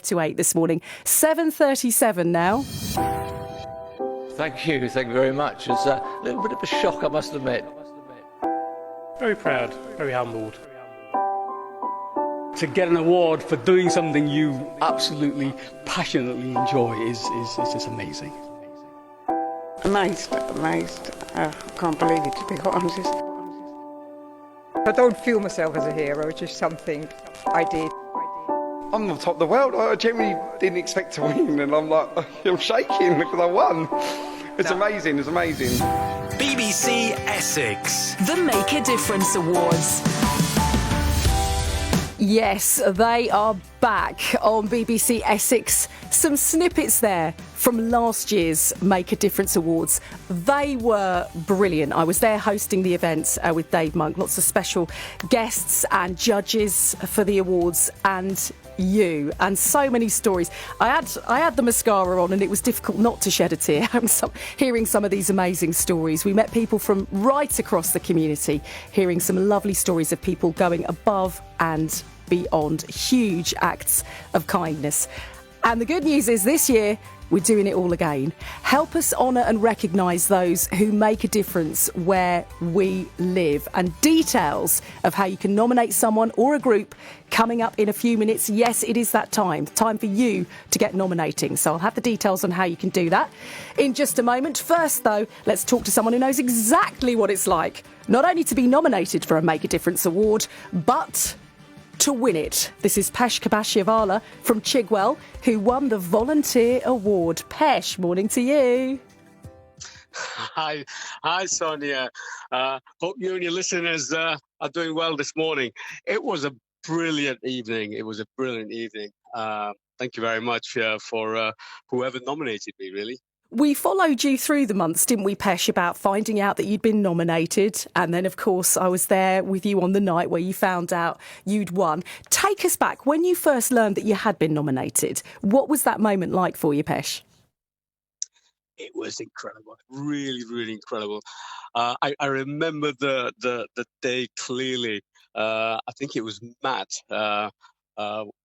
to 8 this morning. 7:37 now. Thank you very much. It's a little bit of a shock, I must admit. Very proud, very humbled. To get an award for doing something you absolutely, passionately enjoy is just amazing. Amazed. I can't believe it, to be quite honest. I don't feel myself as a hero, it's just something I did. I'm on top of the world. I genuinely didn't expect to win, and I'm shaking because I won. It's amazing, it's amazing. BBC Essex. The Make a Difference Awards. Yes, they are back on BBC Essex. Some snippets there from last year's Make a Difference Awards. They were brilliant. I was there hosting the event with Dave Monk. Lots of special guests and judges for the awards, and you, and so many stories. I had the mascara on, and it was difficult not to shed a tear hearing some of these amazing stories. We met people from right across the community, hearing some lovely stories of people going above and beyond, huge acts of kindness. And the good news is this year we're doing it all again. Help us honour and recognise those who make a difference where we live. And details of how you can nominate someone or a group coming up in a few minutes. Yes, it is that time for you to get nominating. So I'll have the details on how you can do that in just a moment. First, though, let's talk to someone who knows exactly what it's like, not only to be nominated for a Make a Difference award, but to win it. This is Pesh Kabashiavala from Chigwell, who won the Volunteer Award. Pesh, morning to you. Hi, Sonia. Hope you and your listeners are doing well this morning. It was a brilliant evening. Thank you very much for whoever nominated me, really. We followed you through the months, didn't we, Pesh, about finding out that you'd been nominated. And then, of course, I was there with you on the night where you found out you'd won. Take us back. When you first learned that you had been nominated, what was that moment like for you, Pesh? It was incredible, really, really incredible. I remember the day clearly. I think it was Matt,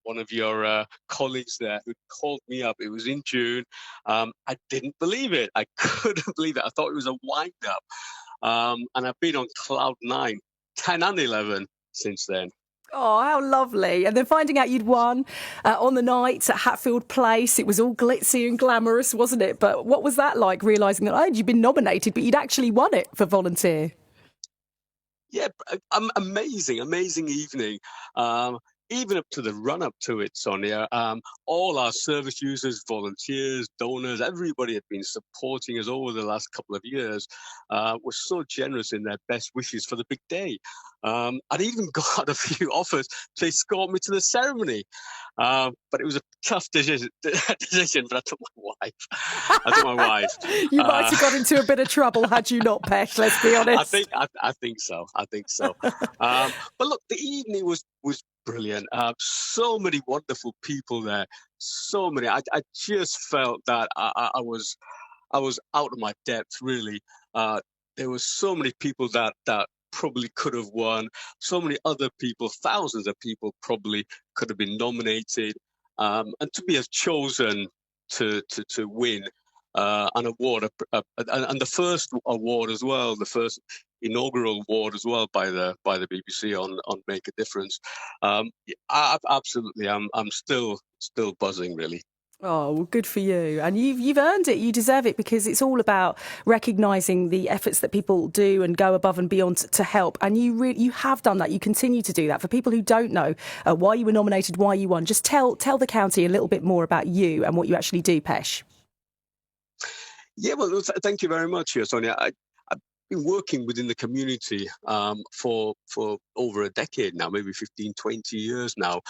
one of your colleagues there, who called me up. It was in June. I didn't believe it. I couldn't believe it. I thought it was a wind-up. And I've been on cloud 9, 10 and 11 since then. Oh, how lovely. And then finding out you'd won on the night at Hatfield Place, it was all glitzy and glamorous, wasn't it? But what was that like, realising that you'd been nominated, but you'd actually won it for Volunteer? Yeah, amazing evening. Even up to the run-up to it, Sonia, all our service users, volunteers, donors, everybody had been supporting us over the last couple of years, were so generous in their best wishes for the big day. I'd even got a few offers to escort me to the ceremony, but it was a tough decision, but I took my wife. You might have got into a bit of trouble had you not, Pesh, let's be honest. I think so. But look, the evening was brilliant. So many wonderful people there. So many. I just felt that I was out of my depth, really. There were so many people that probably could have won. So many other people, thousands of people probably could have been nominated. And to be chosen to win an award, and the first award as well, the first inaugural award as well by the BBC on Make a Difference. Absolutely, I'm still buzzing, really. Oh, well, good for you. And you've earned it. You deserve it, because it's all about recognising the efforts that people do and go above and beyond to help. And you have done that. You continue to do that. For people who don't know why you were nominated, why you won, just tell the county a little bit more about you and what you actually do, Pesh. Yeah, well, thank you very much, Sonia. I've been working within the community for over a decade now, maybe 15, 20 years now,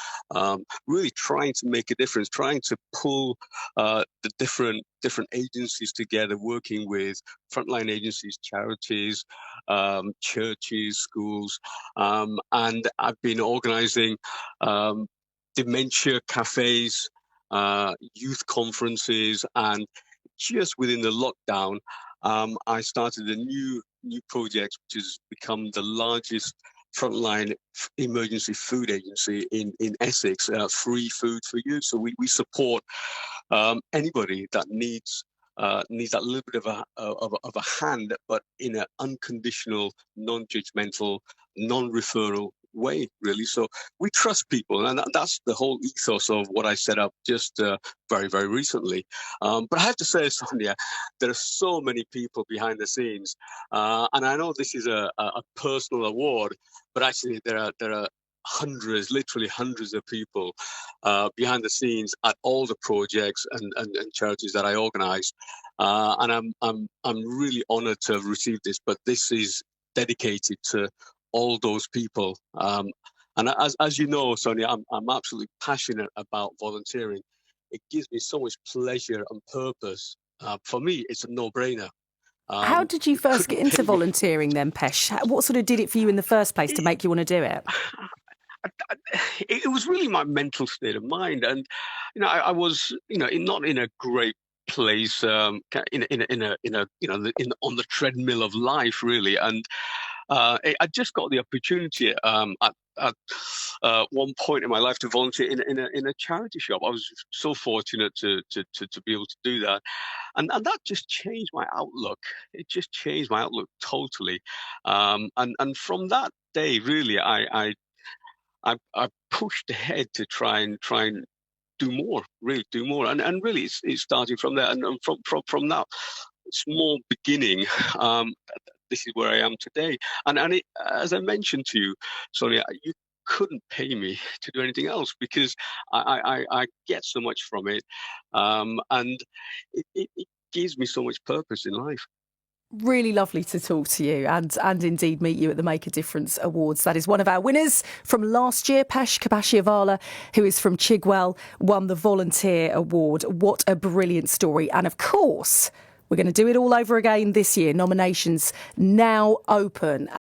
really trying to make a difference, trying to pull the different agencies together, working with frontline agencies, charities, churches, schools, and I've been organising dementia cafes, youth conferences, and just within the lockdown, I started a new project, which has become the largest frontline emergency food agency in Essex, free food for you. So we support anybody that needs that little bit of a hand, but in an unconditional, non-judgmental, non-referral way, really. So we trust people, and that's the whole ethos of what I set up just very, very recently. But I have to say, Sonia, there are so many people behind the scenes, and I know this is a personal award, but actually there are hundreds, literally hundreds of people behind the scenes at all the projects and charities that I organise, and I'm really honoured to have received this. But this is dedicated to all those people. And as you know, Sonia, I'm absolutely passionate about volunteering. It gives me so much pleasure and purpose. For me, it's a no-brainer. How did you first get into volunteering then, Pesh? What sort of did it for you in the first place to make you want to do it? It was really my mental state of mind, and I was not in a great place, on the treadmill of life, really, and I just got the opportunity at one point in my life to volunteer in a charity shop. I was so fortunate to be able to do that, and that just changed my outlook. It just changed my outlook totally, and from that day, really, I pushed ahead to try and do more, really do more, and really it's starting from there, and from that small beginning. This is where I am today, and as I mentioned to you, Sonia, you couldn't pay me to do anything else because I get so much from it, and it gives me so much purpose in life. Really lovely to talk to you and indeed meet you at the Make a Difference Awards. That is one of our winners from last year. Pesh Kabashiavala, who is from Chigwell, won the Volunteer Award. What a brilliant story. And of course, we're going to do it all over again this year. Nominations now open.